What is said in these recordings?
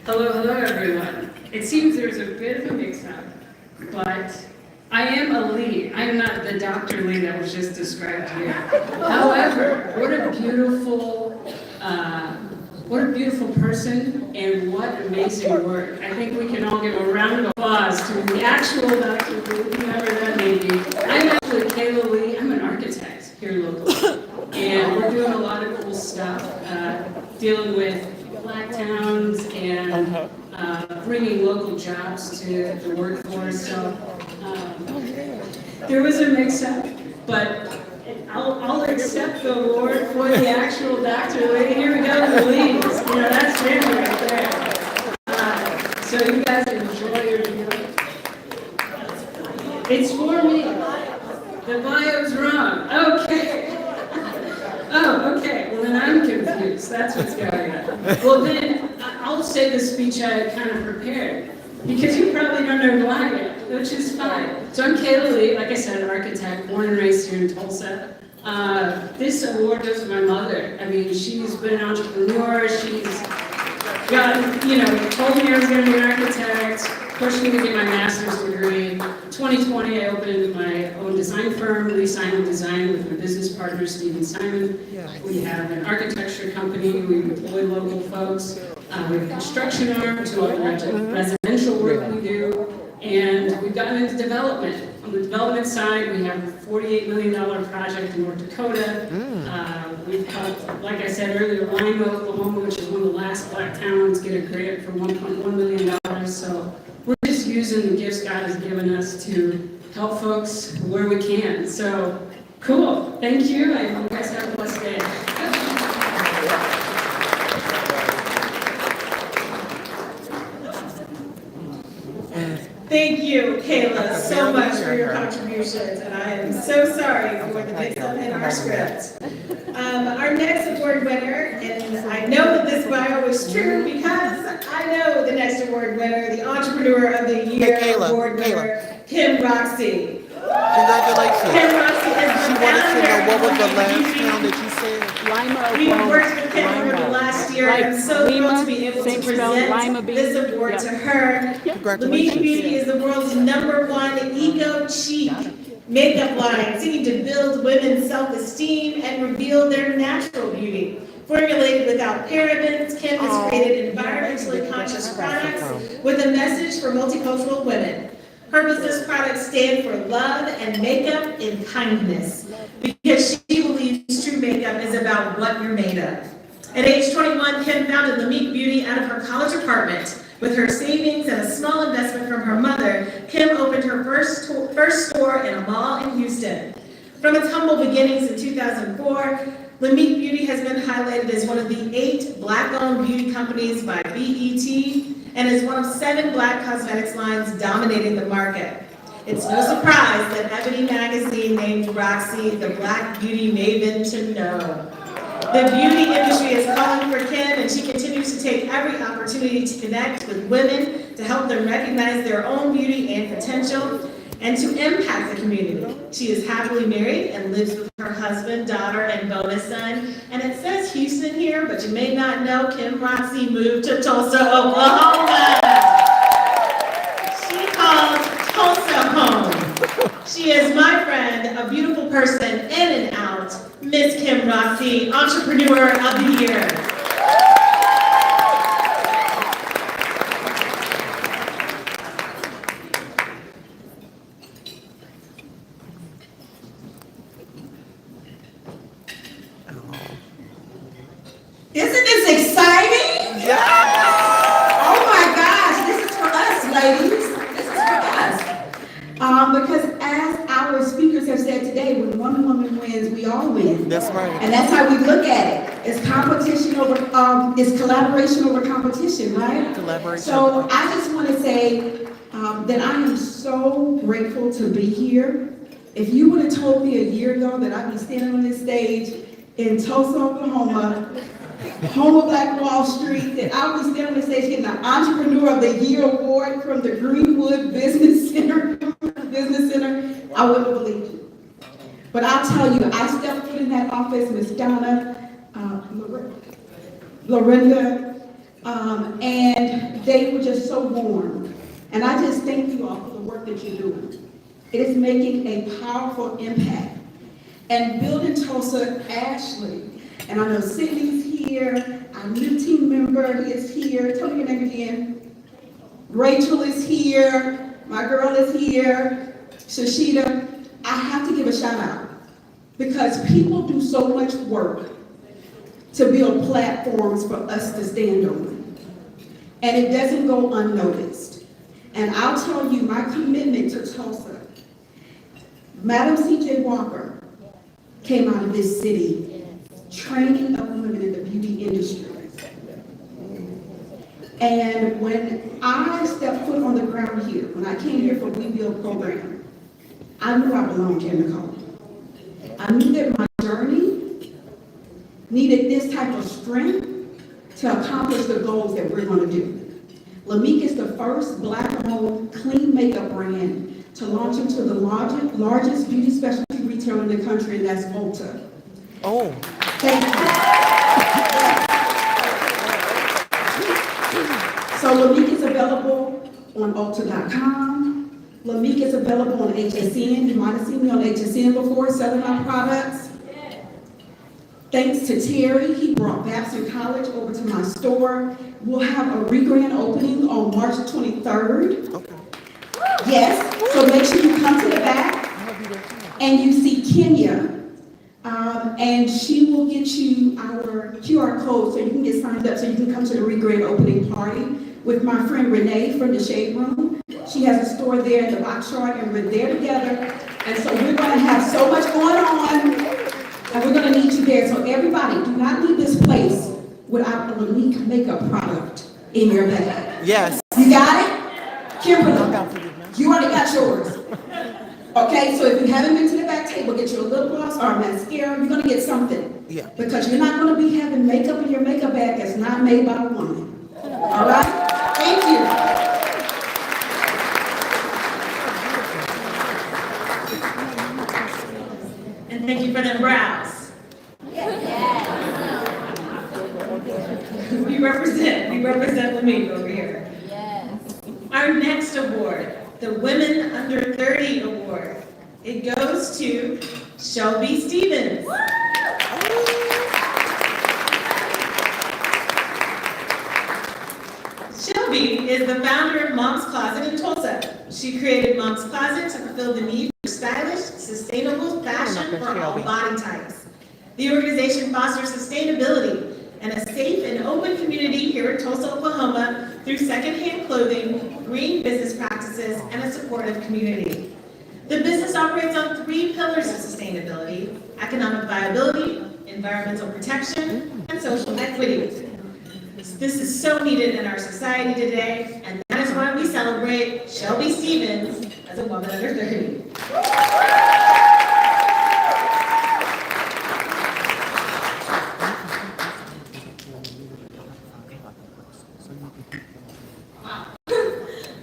Hello, hello everyone. It seems there's a bit of a mix-up, but I am a Lee. I'm not the Dr. Lee that was just described here. However, what a beautiful person and what amazing work. I think we can all give a round of applause to the actual Dr. Lee, whoever that may be. I'm actually Kayla Lee. I'm an architect here locally, and we're doing a lot of cool stuff, dealing with Black towns and bringing local jobs to the workforce. So there was a mix-up, but I'll accept the award for the actual Dr. Lee. Here we go, the leads. You know, that's him right there. So you guys enjoy your deal. It's for me. The bio's wrong. Okay. Oh, okay. Well, then I'm confused. That's what's going on. Well, then I'll say the speech I kind of prepared, because you probably don't know who I am, which is fine. So I'm Kayla Lee, like I said, an architect, born and raised here in Tulsa. This award goes to my mother. I mean, she's been an entrepreneur. She's got, told me I was going to be an architect, pushed me to get my master's degree. 2020, I opened my own design firm, Lee Simon Design, with my business partner, Stephen Simon. We have an architecture company. We employ local folks. We have a construction arm to all the residential work we do. And we've gotten into development. On the development side, we have a $48 million project in North Dakota. We've helped, like I said earlier, Lima, Oklahoma, which is one of the last Black towns, get a grant for $1.1 million. So we're just using the gifts God has given us to help folks where we can. So cool. Thank you. I hope you guys have a blessed day. Thank you, Kayla, so much for your contributions, and I am so sorry for the mix-up in our script. Our next award winner, and I know that this bio is true because I know the next award winner, the Entrepreneur of the Year award winner, Kim Roxy. Congratulations. Kim Roxy is She the wanted to know what was the founder last of town that you said? We worked with Kim over the last year, and I'm so thrilled to be able to present this award to her. Lamique Beauty is the world's #1 eco-chic makeup line, seeking to build women's self-esteem and reveal their natural beauty. Formulated without parabens, Kim has created environmentally conscious products with a message for multicultural women. Her business products stand for love and makeup in kindness, because she believes true makeup is about what you're made of. At age 21, Kim founded Lamique Beauty out of her college apartment. With her savings and a small investment from her mother, Kim opened her first store in a mall in Houston. From its humble beginnings in 2004, Lamique Beauty has been highlighted as one of the 8 Black-owned beauty companies by BET, and is one of 7 Black cosmetics lines dominating the market. It's no surprise that Ebony magazine named Roxy the Black beauty maven to know. The beauty industry is calling for Kim, and she continues to take every opportunity to connect with women to help them recognize their own beauty and potential, and to impact the community. She is happily married and lives with her husband, daughter, and bonus son. And it says Houston here, but you may not know Kim Roxy moved to Tulsa, Oklahoma. She calls Tulsa home. She is my friend, a beautiful person in and out, Miss Kim Roxy, Entrepreneur of the Year. Isn't this exciting? Yeah. Oh my gosh, this is for us, ladies. This is for us. Because as our speakers have said today, when one woman wins, we all win. That's right. And that's how we look at it. It's competition over, it's collaboration over competition, right? Collaboration. So I just want to say that I am so grateful to be here. If you would have told me a year ago that I'd be standing on this stage in Tulsa, Oklahoma, home of Black Wall Street, that I would be standing on the stage getting the Entrepreneur of the Year award from the Greenwood Business Center, I wouldn't have believed you. But I'll tell you, I stepped foot in that office, Miss Donna, Lorinda, And they were just so warm. And I just thank you all for the work that you're doing. It is making a powerful impact. And building Tulsa, Ashley, and I know Sydney's here, our new team member is here. Tell me your name again. Rachel is here, my girl is here, Shashida. I have to give a shout out because people do so much work to build platforms for us to stand on. And it doesn't go unnoticed. And I'll tell you my commitment to Tulsa. Madam C.J. Walker came out of this city, training of women in the beauty industry. And when I stepped foot on the ground here, when I came here for We Build program, I knew I belonged here, Nicole. I knew that my journey needed this type of strength to accomplish the goals that we're going to do. Lamique is the first Black-owned clean makeup brand to launch into the largest beauty specialty retailer in the country, and that's Ulta. Oh. Thank you. So Lamique is available on Ulta.com. Lamique is available on HSN. You might have seen me on HSN before selling my products. Thanks to Terry, he brought Babson College over to my store. We'll have a re-grand opening on March 23rd. Okay. Yes, so make sure you come to the back and you see Kenya, and she will get you our QR code so you can get signed up so you can come to the re-grand opening party with my friend Renee from the Shade Room. She has a store there in the box short and we're there together. And so we're gonna have so much going on and we're gonna need you there. So everybody, do not leave this place without a Lamique makeup product in your bag. Yes. You got it? Kimberly, you already got yours. Okay, so if you haven't been to the back table, get you a lip gloss or a mascara, you're gonna get something. Yeah. Because you're not gonna be having makeup in your makeup bag that's not made by a woman. All right? Thank you. And thank you for the brows. We represent Lamique over here. Our next award, the Women Under 30 Award. It goes to Shelby Stevens. Shelby is the founder of Mom's Closet in Tulsa. She created Mom's Closet to fulfill the need for stylish, sustainable fashion for all body types. The organization fosters sustainability and a safe and open community here in Tulsa, Oklahoma through secondhand clothing, green business practices, and a supportive community. The business operates on 3 pillars of sustainability: economic viability, environmental protection, and social equity. This is so needed in our society today, and that is why we celebrate Shelby Stevens as a woman under 30.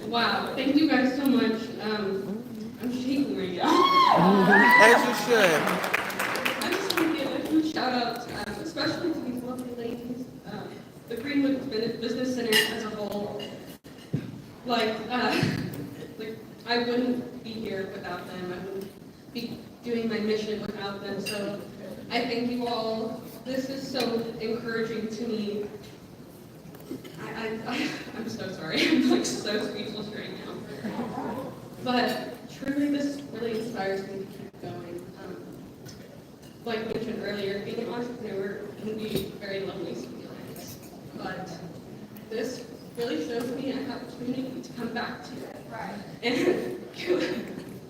Wow, thank you guys so much. I'm shaking right now. As you should. I just want to give a huge shout out, especially to these lovely ladies, the Greenwood Business Center as a whole. Like I wouldn't be here without them. I wouldn't be doing my mission without them. So I thank you all. This is so encouraging to me. I'm so sorry. I'm like so speechless right now. But truly, this really inspires me to keep going. Like mentioned earlier, being an entrepreneur can be very lonely sometimes. But this really shows me I have a community to come back to. Right. And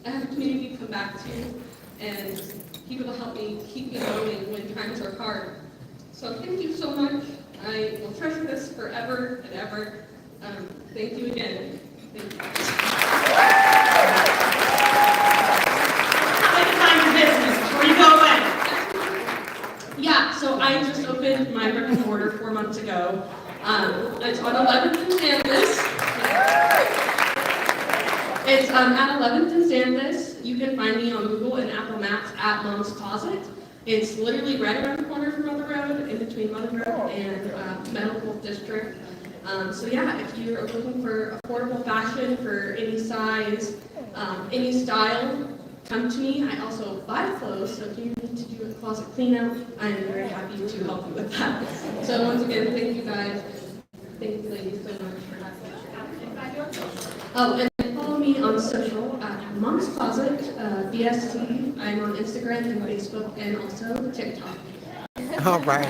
I have a community to come back to, and people to help me keep me going when times are hard. So thank you so much. I will treasure this forever and ever. Thank you again. Thank you. Take time for business before you go away. Yeah, so I just opened my brick and mortar 4 months ago. It's on 11th and Xanthus. It's at 11th and Xanthus. You can find me on Google and Apple Maps at Mom's Closet. It's literally right around the corner from Mother Road, in between Mother Road and Medical District. So yeah, if you're looking for affordable fashion for any size, any style, come to me. I also buy clothes, so if you need to do a closet clean out, I'm very happy to help you with that. So once again, thank you guys. Thank you ladies so much for having me. Oh, and then follow me on social at Mom's Closet, BST. I'm on Instagram and Facebook and also TikTok. All right.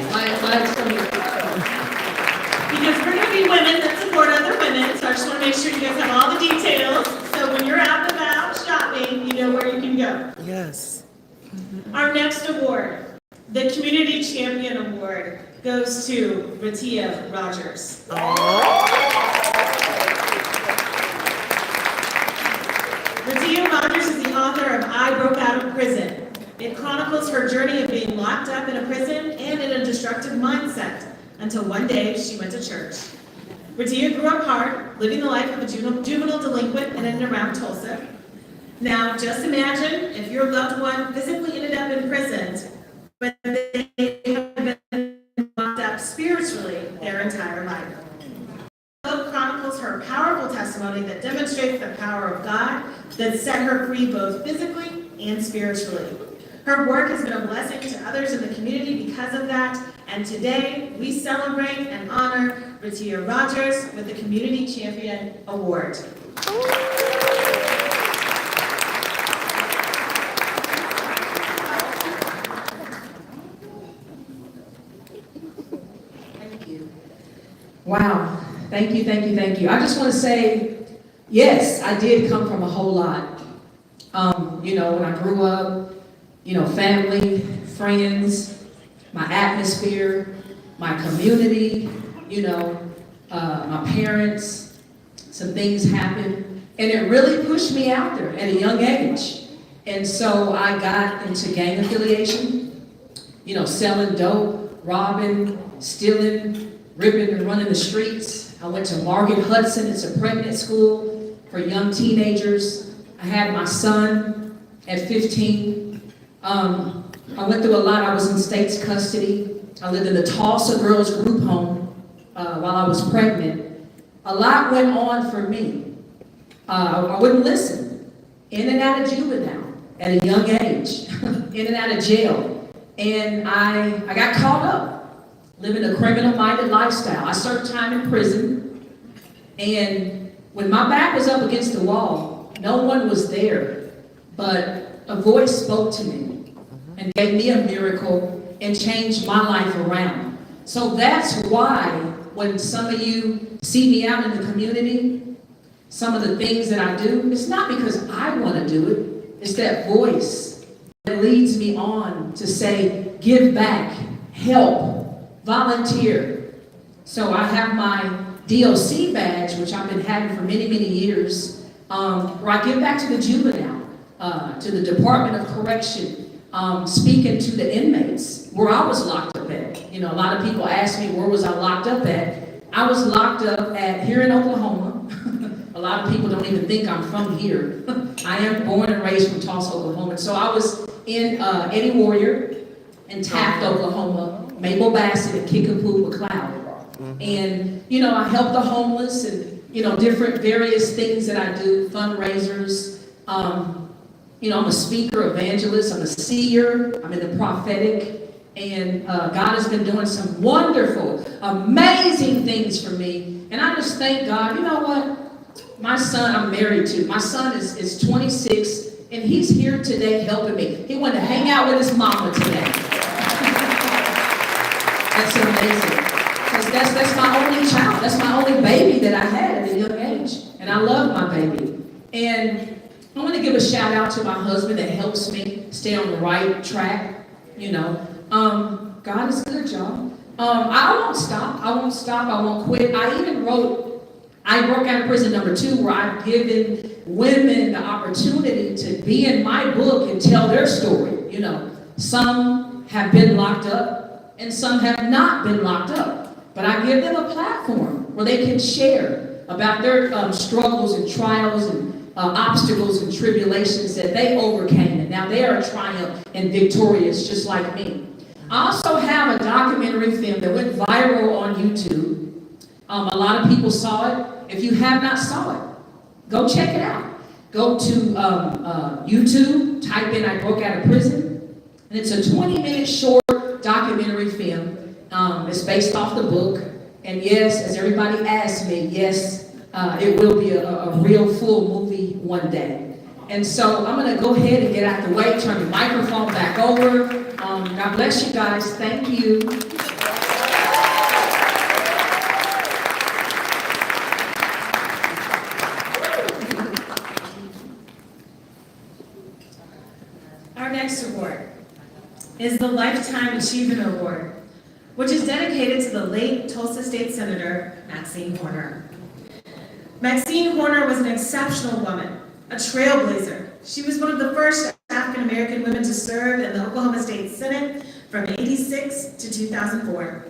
Because we're going to be women that support other women, so I just want to make sure you guys have all the details. So when you're out and about shopping, you know where you can go. Yes. Our next award, the Community Champion Award, goes to Ratia Rogers. Ratia Rogers is the author of I Broke Out of Prison. It chronicles her journey of being locked up in a prison and in a destructive mindset until one day she went to church. Ratia grew up hard, living the life of a juvenile delinquent in and around Tulsa. Now, just imagine if your loved one physically ended up imprisoned, but they have been locked up spiritually their entire life. The book chronicles her powerful testimony that demonstrates the power of God that set her free both physically and spiritually. Her work has been a blessing to others in the community because of that, and today we celebrate and honor Ratia Rogers with the Community Champion Award. Thank you. Wow. Thank you, thank you, thank you. I just want to say, yes, I did come from a whole lot. You know, when I grew up, you know, family, friends, my atmosphere, my community, you know, my parents, some things happened, and it really pushed me out there at a young age. And so I got into gang affiliation, you know, selling dope, robbing, stealing, ripping and running the streets. I went to Margaret Hudson. It's a pregnant school for young teenagers. I had my son at 15. I went through a lot. I was in state's custody. I lived in the Tulsa Girls Group Home while I was pregnant. A lot went on for me. I wouldn't listen. In and out of juvenile at a young age. In and out of jail. And I got caught up living a criminal-minded lifestyle. I served time in prison. And when my back was up against the wall, no one was there. But a voice spoke to me and gave me a miracle and changed my life around. So that's why when some of you see me out in the community, some of the things that I do, it's not because I want to do it. It's that voice that leads me on to say, give back, help, volunteer. So I have my DOC badge, which I've been having for many, many years, where I give back to the juvenile, to the Department of Correction, speaking to the inmates where I was locked up at. You know, a lot of people ask me, where was I locked up at? I was locked up at here in Oklahoma. A lot of people don't even think I'm from here. I am born and raised from Tulsa, Oklahoma. So I was in Eddie Warrior, in Taft, Oklahoma, Mabel Bassett, and Kickapoo McLeod. And, you know, I help the homeless and, you know, different various things that I do, fundraisers. You know, I'm a speaker, evangelist, I'm a seer, I'm in the prophetic, and God has been doing some wonderful, amazing things for me. And I just thank God. You know what? My son, I'm married to. My son is 26, and he's here today helping me. He went to hang out with his mama today. That's amazing. Because that's my only child. That's my only baby that I had at a young age. And I love my baby. And I want to give a shout out to my husband that helps me stay on the right track. You know, God is good, y'all. I won't stop. I won't stop. I won't quit. I even wrote I Broke Out of Prison #2, where I've given women the opportunity to be in my book and tell their story. You know, some have been locked up and some have not been locked up. But I give them a platform where they can share about their struggles and trials and obstacles and tribulations that they overcame, and now they are triumphant and victorious just like me. I also have a documentary film that went viral on YouTube A lot of people saw it. If you have not saw it, go check it out. Go to YouTube, type in I Broke Out of Prison, and it's a 20-minute short documentary film. It's based off the book, and yes, as everybody asked me, yes, it will be a real full movie one day. And so I'm gonna go ahead and get out the way, turn the microphone back over. God bless you guys, thank you. Our next award is the Lifetime Achievement Award, which is dedicated to the late Tulsa State Senator, Maxine Horner. Maxine Horner was an exceptional woman, a trailblazer. She was one of the first African-American women to serve in the Oklahoma State Senate from '86 to 2004.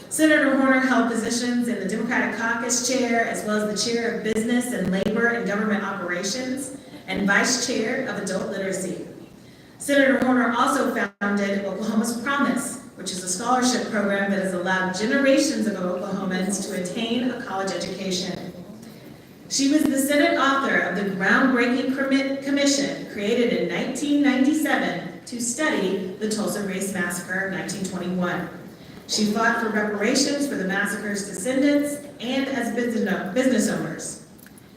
Senator Horner held positions in the Democratic Caucus Chair, as well as the Chair of Business and Labor and Government Operations, and Vice Chair of Adult Literacy. Senator Horner also founded Oklahoma's Promise, which is a scholarship program that has allowed generations of Oklahomans to attain a college education. She was the Senate author of the groundbreaking commission created in 1997 to study the Tulsa Race Massacre of 1921. She fought for reparations for the massacre's descendants and as business owners.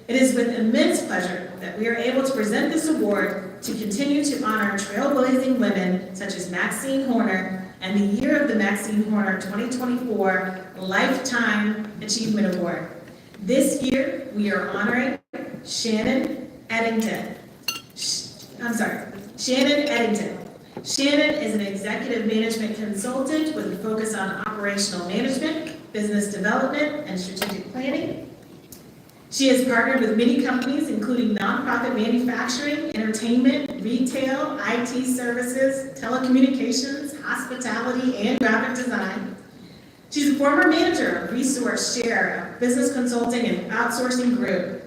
It is with immense pleasure that we are able to present this award to continue to honor trailblazing women such as Maxine Horner and the Year of the Maxine Horner 2024 Lifetime Achievement Award. This year, we are honoring Shannon Eddington. Shannon Eddington. Shannon is an executive management consultant with a focus on operational management, business development, and strategic planning. She has partnered with many companies, including nonprofit manufacturing, entertainment, retail, IT services, telecommunications, hospitality, and graphic design. She's a former manager of Resource Share, a business consulting and outsourcing group.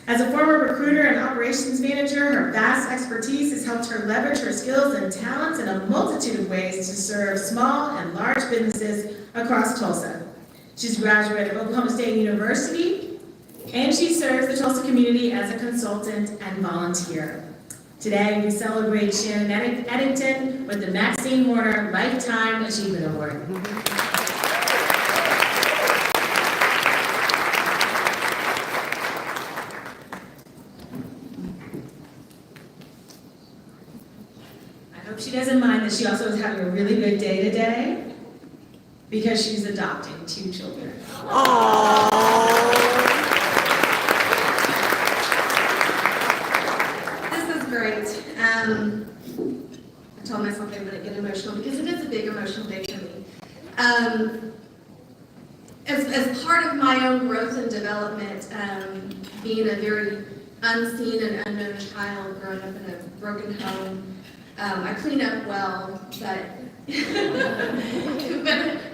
As a former recruiter and operations manager, her vast expertise has helped her leverage her skills and talents in a multitude of ways to serve small and large businesses across Tulsa. She's a graduate of Oklahoma State University, and she serves the Tulsa community as a consultant and volunteer. Today, we celebrate Shannon Eddington with the Maxine Horner Lifetime Achievement Award. I hope she doesn't mind that she also is having a really good day today because she's adopting 2 children. Great. I told myself I wouldn't get emotional because it is a big emotional day for me. As part of my own growth and development, being a very unseen and unknown child growing up in a broken home, I clean up well, but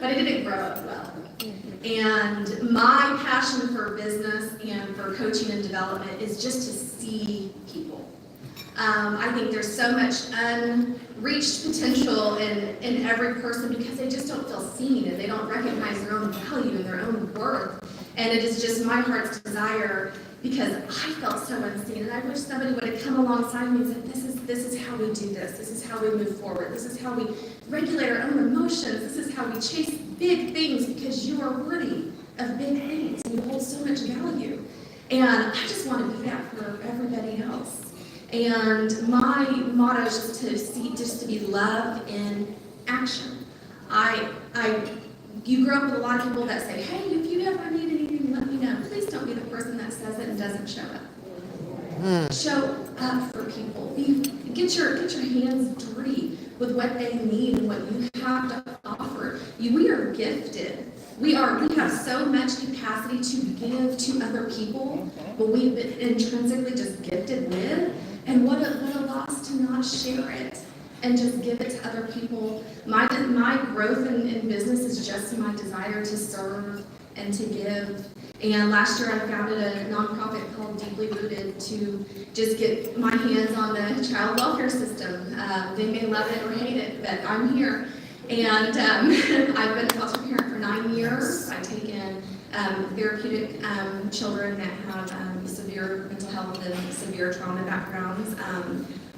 I didn't grow up well. And my passion for business and for coaching and development is just to see people. I think there's so much unreached potential in every person because they just don't feel seen and they don't recognize their own value and their own worth. And it is just my heart's desire because I felt so unseen and I wish somebody would have come alongside me and said, this is how we do this. This is how we move forward. This is how we regulate our own emotions. This is how we chase big things because you are worthy of big things and you hold so much value. And I just want to be that for everybody else. And my motto is just to be love in action. You grow up with a lot of people that say, hey, if you ever need anything, let me know. Please don't be the person that says it and doesn't show up. Show up for people. Get your hands dirty with what they need and what you have to offer. We are gifted. We have so much capacity to give to other people, but we've been intrinsically just gifted with. And what a loss to not share it and just give it to other people. My growth in business is just my desire to serve and to give. And last year I founded a nonprofit called Deeply Rooted to just get my hands on the child welfare system. They may love it or hate it, but I'm here. And I've been a foster parent for 9 years. I take in therapeutic children that have severe mental health and severe trauma backgrounds.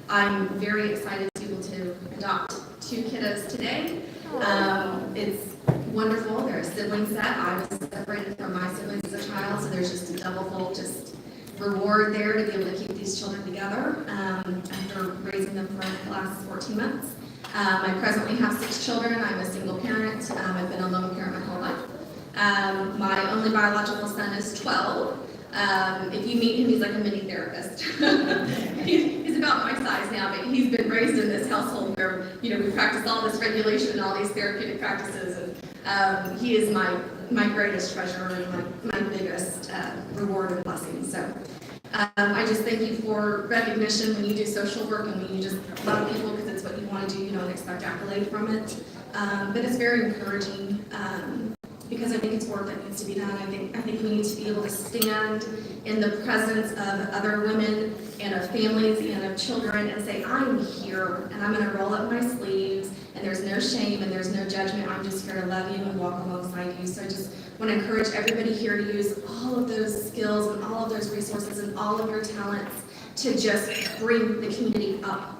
I'm very excited to be able to adopt 2 kiddos today. It's wonderful. They're a sibling set. I was separated from my siblings as a child, so there's just a double-fold reward there to be able to keep these children together after raising them for the last 14 months. I presently have 6 children. I'm a single parent. I've been a lone parent my whole life. My only biological son is 12. If you meet him, he's like a mini therapist. He's about my size now, but he's been raised in this household where, we practice all this regulation and all these therapeutic practices. And he is my greatest treasure and my biggest reward and blessing. So I just thank you for recognition when you do social work and when you just love people because it's what you want to do. You don't expect accolade from it. But it's very encouraging. Because I think it's work that needs to be done. I think we need to be able to stand in the presence of other women and of families and of children and say, I'm here and I'm going to roll up my sleeves and there's no shame and there's no judgment. I'm just here to love you and walk alongside you. So I just want to encourage everybody here to use all of those skills and all of those resources and all of your talents to just bring the community up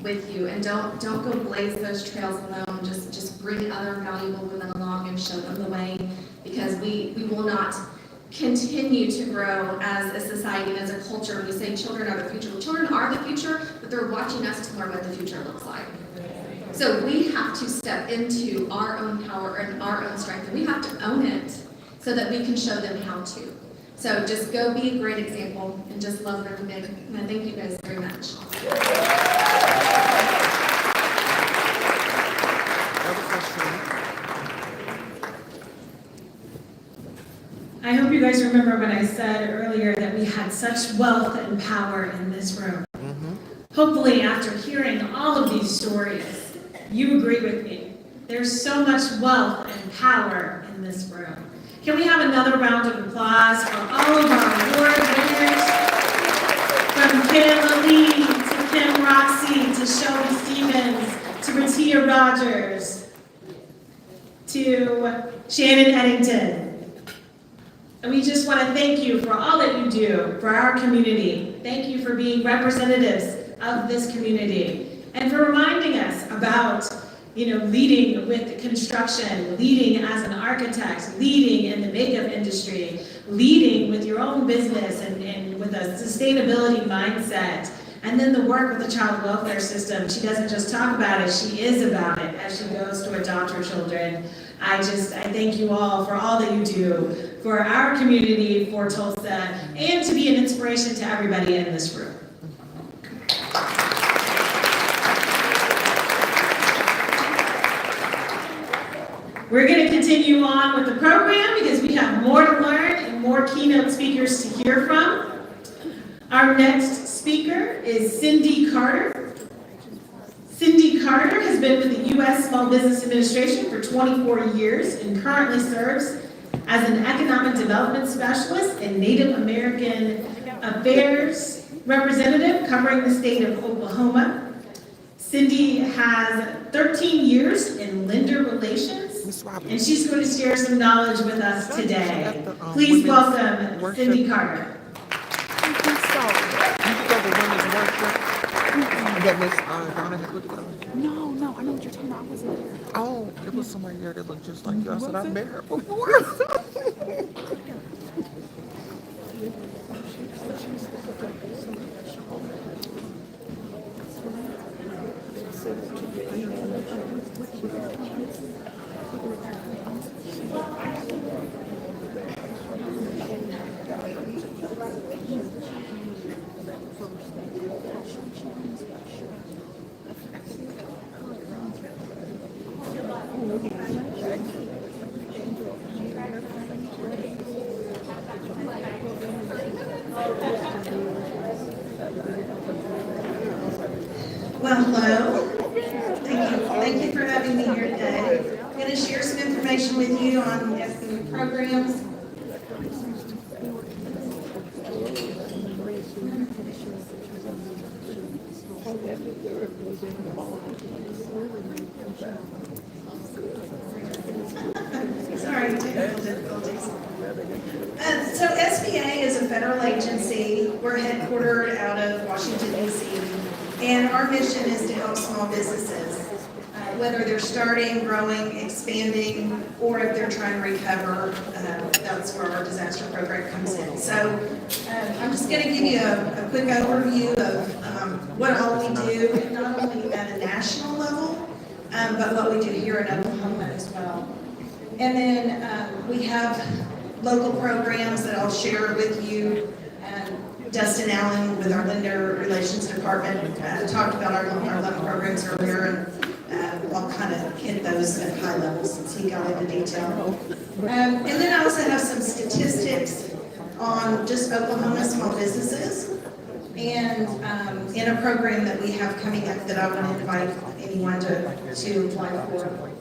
with you, and don't go blaze those trails alone. Just bring other valuable women along and show them the way, because we will not continue to grow as a society and as a culture. We say children are the future. Well, children are the future, but they're watching us to learn what the future looks like. So we have to step into our own power and our own strength, and we have to own it so that we can show them how to. So just go be a great example and just love them big. And I thank you guys very much. I hope you guys remember when I said earlier that we had such wealth and power in this room. Hopefully, after hearing all of these stories, you agree with me. There's so much wealth and power in this room. Can we have another round of applause for all of our award winners? From Kim Lee to Kim Roxy to Shelby Stevens to Ratia Rogers to Shannon Eddington. And we just want to thank you for all that you do for our community. Thank you for being representatives of this community and for reminding us about, leading with construction, leading as an architect, leading in the makeup industry, leading with your own business and with a sustainability mindset. And then the work with the child welfare system. She doesn't just talk about it, she is about it as she goes to adopt her children. I thank you all for all that you do for our community, for Tulsa, and to be an inspiration to everybody in this room. We're going to continue on with the program because we have more to learn and more keynote speakers to hear from. Our next speaker is Cindy Carter. Cindy Carter has been with the U.S. Small Business Administration for 24 years and currently serves as an economic development specialist and Native American Affairs representative covering the state of Oklahoma. Cindy has 13 years in lender relations, and she's going to share some knowledge with us today. Please welcome Cindy Carter. That Miss Donna had looked at. No, I know what you're talking about. I wasn't there. Oh, it was somebody there that looked just like you. I said, I've met her before. Well, hello. Thank you for having me here today. I'm going to share some information with you on the upcoming programs. our mission is to help small businesses, whether they're starting, growing, expanding, or if they're trying to recover. That's where our disaster program comes in. So I'm just going to give you a quick overview of what all we do, not only at a national level, but what we do here in Oklahoma as well. And then we have local programs that I'll share with you. Dustin Allen with our Lender Relations Department talked about our loan programs earlier, and I'll kind of hit those at high levels since he got into detail. And then I also have some statistics on just Oklahoma small businesses, and in a program that we have coming up that I want to invite anyone to apply for.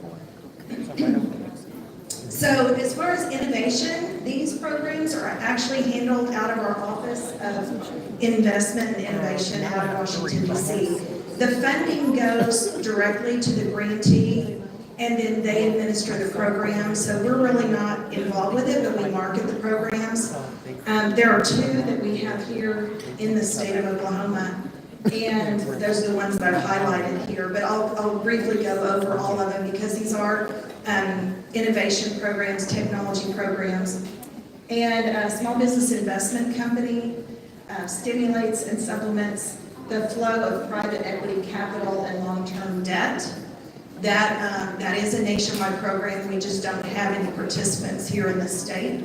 So as far as innovation, these programs are actually handled out of our Office of Investment and Innovation out of Washington, D.C. The funding goes directly to the grantee, and then they administer the program. So we're really not involved with it, but we market the programs. There are two that we have here in the state of Oklahoma, and those are the ones that I've highlighted here. But I'll briefly go over all of them because these are innovation programs, technology programs. And Small Business Investment Company stimulates and supplements the flow of private equity capital and long-term debt. That is a nationwide program. We just don't have any participants here in the state.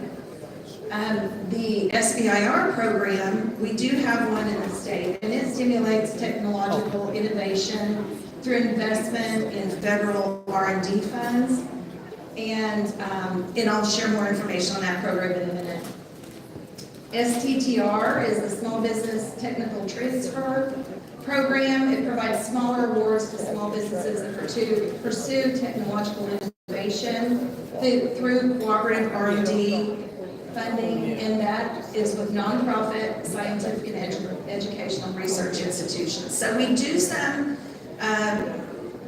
The SBIR program, we do have one in the state, and it stimulates technological innovation through investment in federal R&D funds. And I'll share more information on that program in a minute. STTR is the Small Business Technical Transfer Program. It provides smaller awards to small businesses to pursue technological innovation through cooperative R&D funding, and that is with nonprofit, scientific, and educational research institutions. So we do some,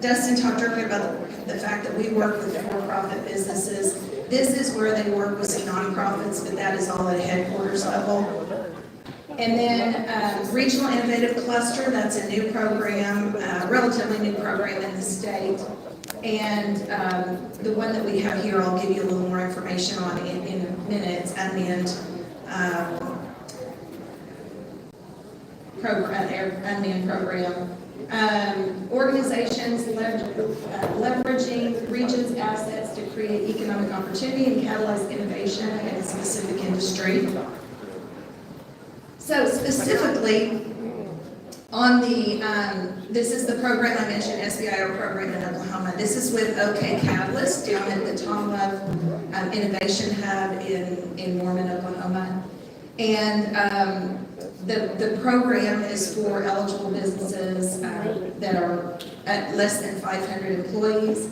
Dustin talked earlier about the fact that we work with for-profit businesses. This is where they work with some nonprofits, but that is all at headquarters level. And then Regional Innovative Cluster, that's a new program, relatively new program in the state. And the one that we have here, I'll give you a little more information on in a minute. It's unmanned program. Organizations leveraging the region's assets to create economic opportunity and catalyze innovation in a specific industry. So specifically, on the, this is the program I mentioned, SBIR program in Oklahoma. This is with OK Catalyst down at the Tom Love Innovation Hub in Norman, Oklahoma. And the program is for eligible businesses that are at less than 500 employees.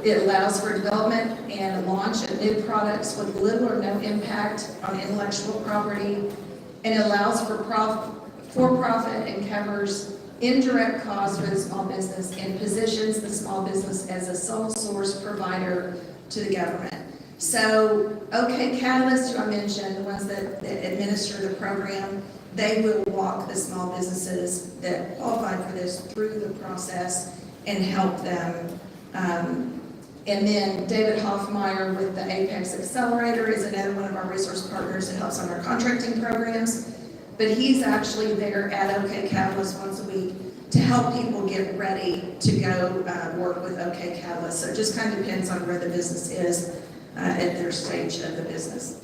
It allows for development and launch of new products with little or no impact on intellectual property. And it allows for for-profit and covers indirect costs for the small business and positions the small business as a sole source provider to the government. So, OK Catalyst, who I mentioned, the ones that administer the program, they will walk the small businesses that qualify for this through the process and help them. And then David Hoffmeyer with the Apex Accelerator is another one of our resource partners that helps on our contracting programs. But he's actually there at OK Catalyst once a week to help people get ready to go work with OK Catalyst. So it just kind of depends on where the business is at their stage of the business.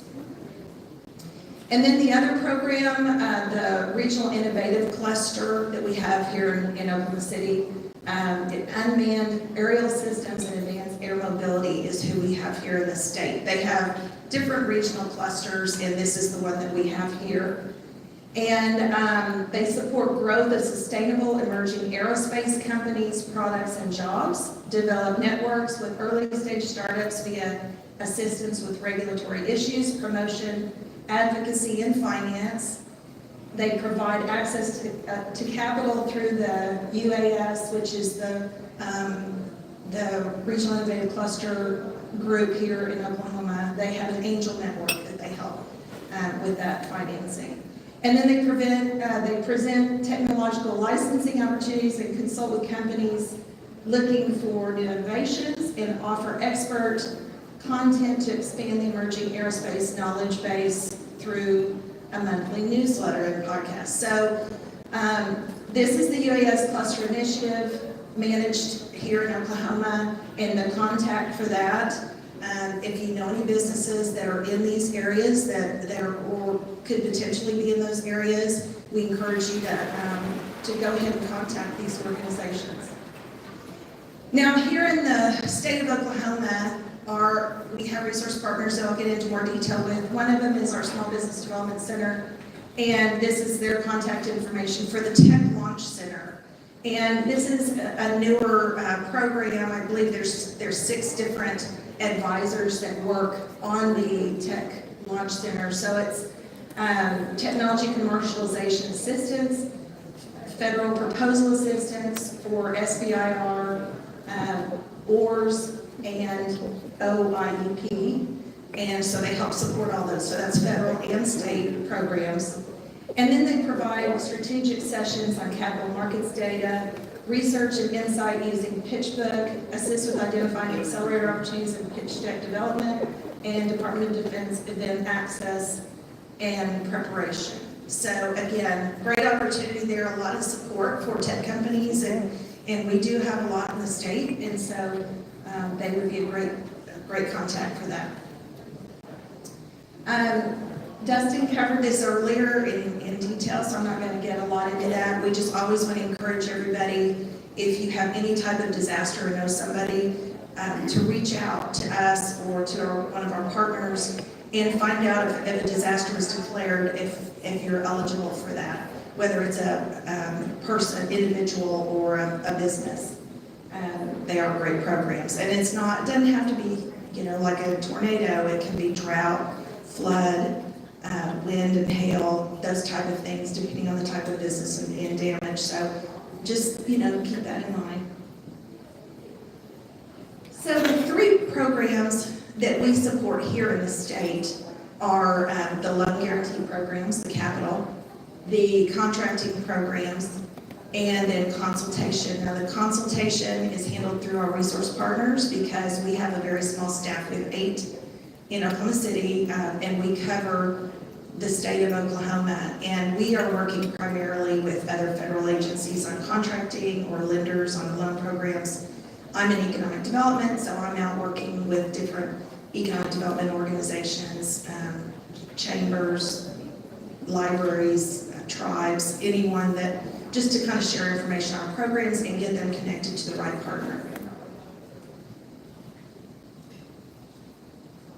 And then the other program, the Regional Innovative Cluster that we have here in Oklahoma City, unmanned aerial systems and advanced air mobility is who we have here in the state. They have different regional clusters, and this is the one that we have here. And they support growth of sustainable emerging aerospace companies, products, and jobs, develop networks with early stage startups via assistance with regulatory issues, promotion, advocacy, and finance. They provide access to capital through the UAS, which is the Regional Innovative Cluster group here in Oklahoma. They have an angel network that they help with that financing. And then they present technological licensing opportunities and consult with companies looking for new innovations and offer expert content to expand the emerging aerospace knowledge base through a monthly newsletter and podcast. So this is the UAS Cluster Initiative managed here in Oklahoma, and the contact for that. If you know any businesses that are in these areas that are or could potentially be in those areas, we encourage you to go ahead and contact these organizations. Now, here in the state of Oklahoma, we have resource partners that I'll get into more detail with. One of them is our Small Business Development Center, and this is their contact information for the Tech Launch Center. And this is a newer program. I believe there's 6 different advisors that work on the Tech Launch Center. So it's technology commercialization assistance, federal proposal assistance for SBIR, ORS, and OIEP. And so they help support all those. So that's federal and state programs. And then they provide strategic sessions on capital markets data, research and insight using PitchBook, assist with identifying accelerator opportunities in pitch deck development, and Department of Defense event access and preparation. So again, great opportunity there, a lot of support for tech companies, and we do have a lot in the state, and so they would be a great contact for that. Dustin covered this earlier in detail, so I'm not going to get a lot into that. We just always want to encourage everybody, if you have any type of disaster or know somebody, to reach out to us or to one of our partners and find out if a disaster is declared, if you're eligible for that, whether it's a person, individual, or a business. They are great programs, and it doesn't have to be, like a tornado. It can be drought, flood, wind and hail, those type of things, depending on the type of business and damage. So just, keep that in mind. So the 3 programs that we support here in the state are the loan guarantee programs, the capital, the contracting programs, and then consultation. Now, the consultation is handled through our resource partners because we have a very small staff. We have 8 in Oklahoma City, and we cover the state of Oklahoma, and we are working primarily with other federal agencies on contracting or lenders on loan programs. I'm in economic development, so I'm out working with different economic development organizations, chambers, libraries, tribes, anyone that, just to kind of share information on our programs and get them connected to the right partner.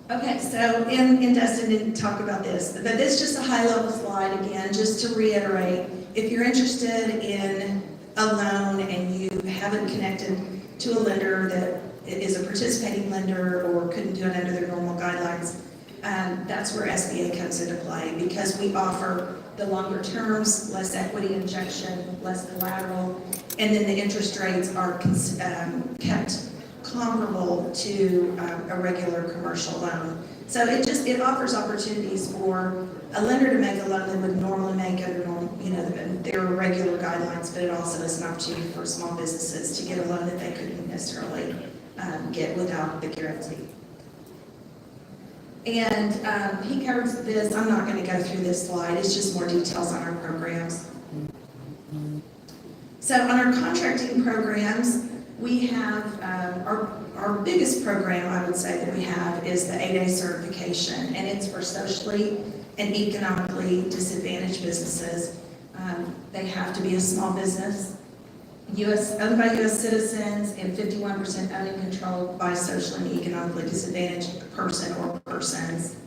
Okay, so, and Dustin didn't talk about this, but this is just a high-level slide again, just to reiterate. If you're interested in a loan and you haven't connected to a lender that is a participating lender or couldn't do it under their normal guidelines, that's where SBA comes into play, because we offer the longer terms, less equity injection, less collateral, and then the interest rates are kept comparable to a regular commercial loan. So it offers opportunities for a lender to make a loan that would normally make under their regular guidelines, but it also is an opportunity for small businesses to get a loan that they couldn't necessarily get without the guarantee. And he covers this. I'm not going to go through this slide. It's just more details on our programs. So on our contracting programs, we have our biggest program, I would say, that we have is the 8A certification, and it's for socially and economically disadvantaged businesses. They have to be a small business, owned by U.S. citizens, and 51% owned and controlled by socially and economically disadvantaged person or persons.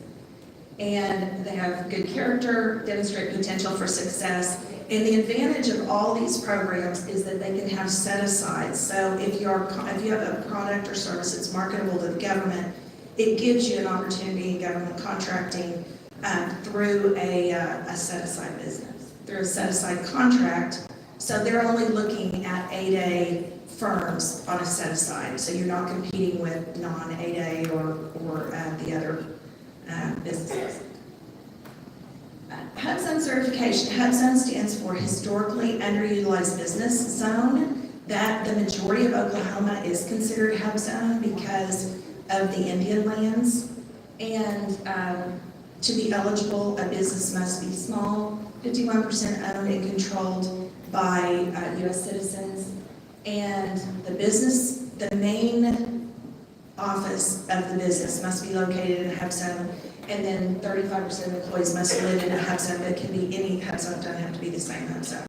And they have good character, demonstrate potential for success. And the advantage of all these programs is that they can have set-asides. So if you have a product or service that's marketable to the government, it gives you an opportunity in government contracting through a set-aside business, through a set-aside contract. So they're only looking at 8A firms on a set-aside. So you're not competing with non-8A or the other businesses. HUB Zone certification. HUB Zone stands for Historically Underutilized Business Zone. That the majority of Oklahoma is considered HUB Zone because of the Indian lands. And to be eligible, a business must be small, 51% owned and controlled by U.S. citizens. And the main office of the business must be located in a HUB Zone. And then 35% of employees must live in a HUB Zone, but it can be any HUB Zone, don't have to be the same HUB Zone.